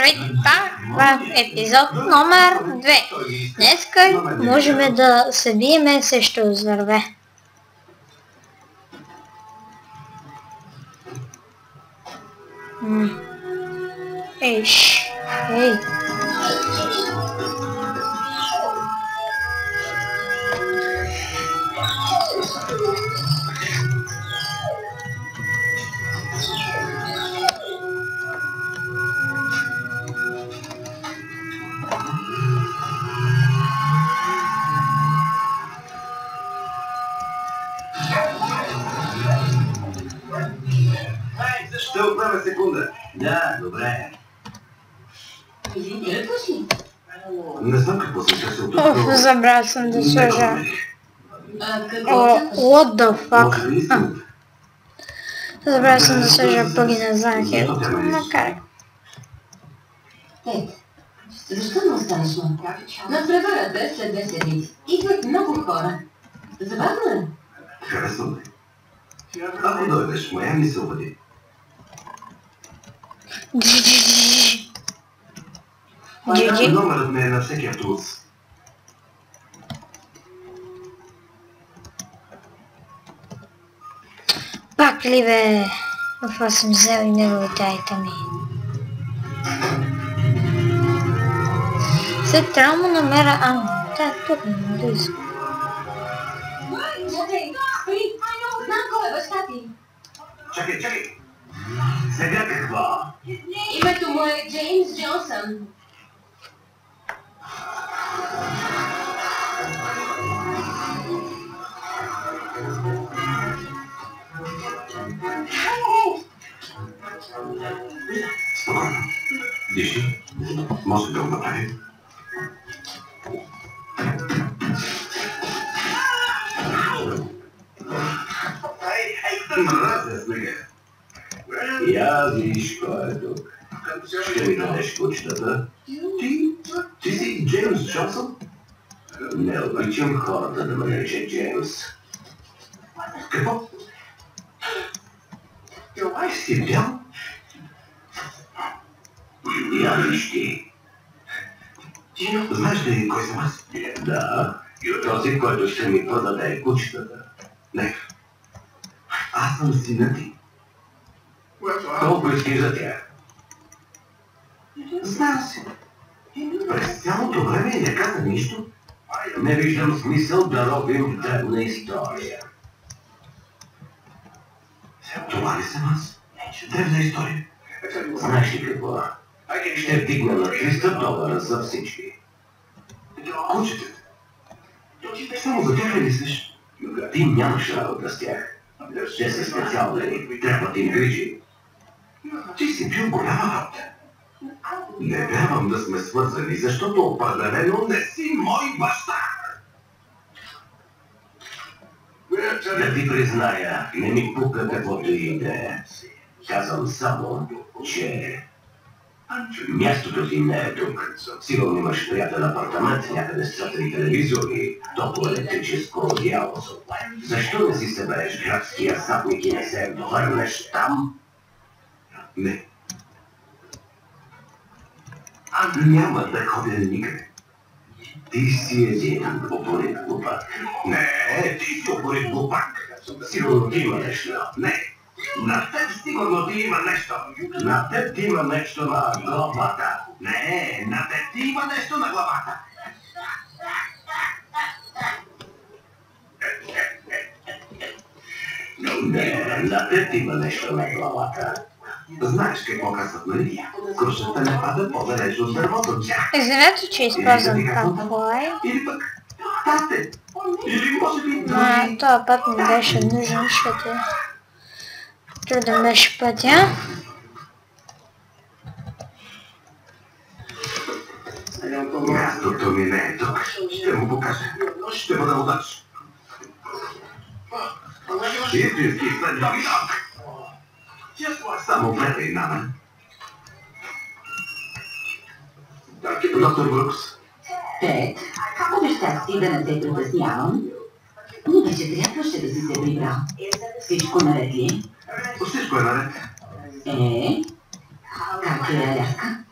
Здравейте пак в епизод номер 2. Днеска можем да се биеме срещу зверове. Ей. Ще отнеме секунда. Да, добре. Не знам какво се търся от тук. Забрал съм да сложа. What the fuck? Забрал съм да сложа пъгина за Анхел. Макар. Защо не останеш на преварата след 2 седмици? Идват много хора. Забавно е. Харесвам ме. Ако дойдеш, моя ми се обади. Номерът ми е на всеки автобус. Пак ли бе? Това съм взел и неговите айтами. След трябва му намеря... тук не му дойде. Знам кой е баща ти. Чакай. Сега какво? Името му е Джеймс Джонсън. Спокойно. Диши. Може да го направи. Мразя снега. Я виж кой е тук. Ще ми дадеш кучетата. Ти си Джеймс Джонсън? Не обичам хората да ме наричат Джеймс. Какво? Си видял? Я виж ти. Знаеш ли кой съм аз? Да. Този, който ще ми продаде кучетата. Не. Аз съм сина ти. Колко искаш за тях? Знам се. През цялото време не каза нищо. Не виждам смисъл да робим древна история. Това ли съм аз? Древна история. Знаеш ли какво? Ще вдигна на $300 за всички. Кучетата. Само за тях ли мислиш? Ти нямаш работа с тях. Те са специални, трябва да им грижи. Ти си бил голяма работа. Не вярвам да сме свързани, защото определено не си мой баща. Да ти призная, не ми пука каквото и да е. Казвам само, че мястото ти не е тук. Сигурно имаш приятен апартамент, някъде с 4 телевизори, топло електрическо одеяло. Защо не си събереш градския садник и не се върнеш там? Не. Няма да ходя никъде. Ти си един упорит глупак. Не, ти си упорит глупак. Сигурно ти има нещо. Не. На теб сигурно ти има нещо. На теб ти има нещо на главата. Не, на теб ти има нещо на главата. Не, на теб ти има нещо на главата. Знаеш какво казват, нали? Крушата не пада по-далеч от дървото. Извинете, че използвам камплай. Или пък тате. Или може би други. Това път ми беше нужен, защото труден беше пътя. Мястото ми не е тук. Ще му покажа. Ще бъда удач. Истински следовиток. Само гледай на мен. Доктор Брукс. Тед, обещах си да не те притеснявам, но вече трябваше да си се прибрал. Всичко наред ли? Всичко е наред. Как е Аляска?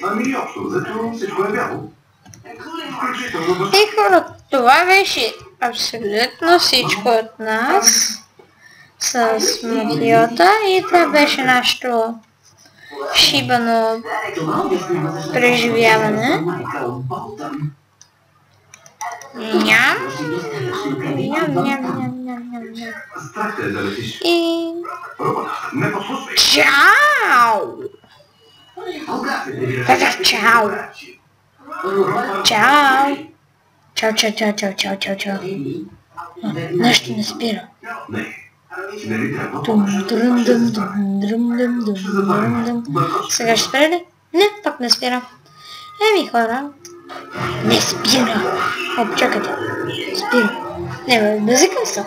Ами общо, зато всичко е бяло. Включително И хора, това беше абсолютно всичко от нас с Матиота и това беше нашето шибано преживяване. Ням. страх е да летиш. И... Не послушай. Чао! Казах чао! Чао! Чао, чао, чао, чао, чао, чао, чао. Нещо не спира. Не ви трябва. Сега ще спира ли? Не, пак не спира. Еми хора. Не спира. О, чакайте. Спира. Не, бе, базикам се.